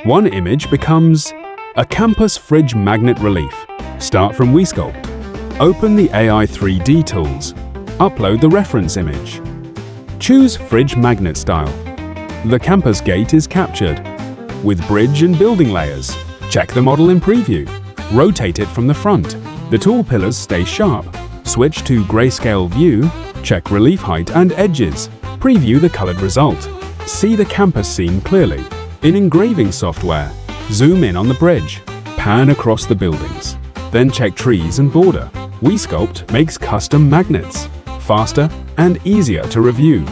One image becomes a campus fridge magnet relief. Start from Wesculpt. Open the AI 3D tools. Upload the reference image. Choose fridge magnet style. The campus gate is captured. With bridge and building layers, check the model in preview. Rotate it from the front. The tool pillars stay sharp. Switch to grayscale view. Check relief height and edges. Preview the colored result. See the campus scene clearly. In engraving software, zoom in on the bridge. Pan across the buildings. Then check trees and border. Wesculpt makes custom magnets, faster and easier to review.